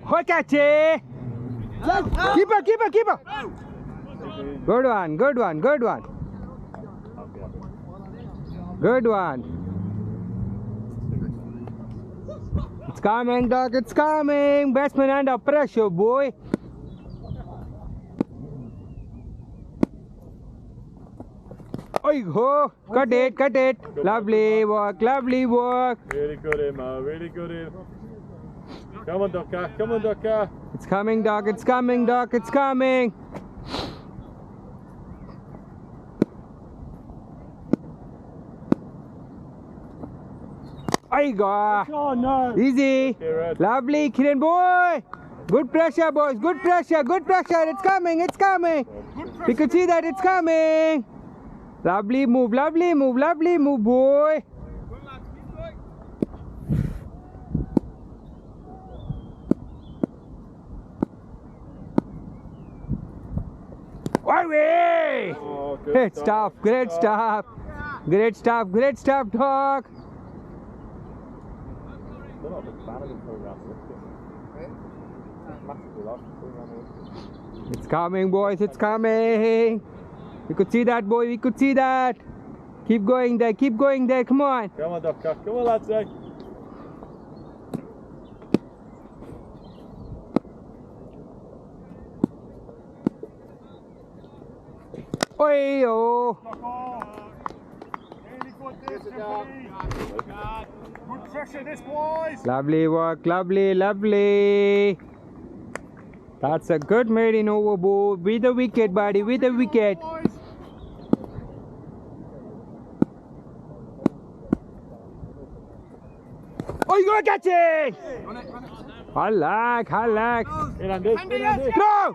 Hold catch it. Keeper. Good one. Good one. It's coming, dog. It's coming. Batsman under pressure, boy. Oh, cut it. Lovely work. Very good, Emma. Very good, Emma. Come on, Doctor. It's coming, dog. It's coming. Oh, no. Easy. Lovely, Kiran boy. Good pressure, boys. Good pressure. It's coming. We could see that it's coming. Lovely move, boy. Away! Oh, Great stuff, dog. It's coming, boys. It's coming. We could see that, boy. Keep going there. Come on. Come on, Doctor. Come on, lads. Oi, oh. Good pressure, this boys. Lovely work. Lovely. That's a good maiden overboard with a wicket, buddy. Oh, you gonna catch it! I like. In on this. No!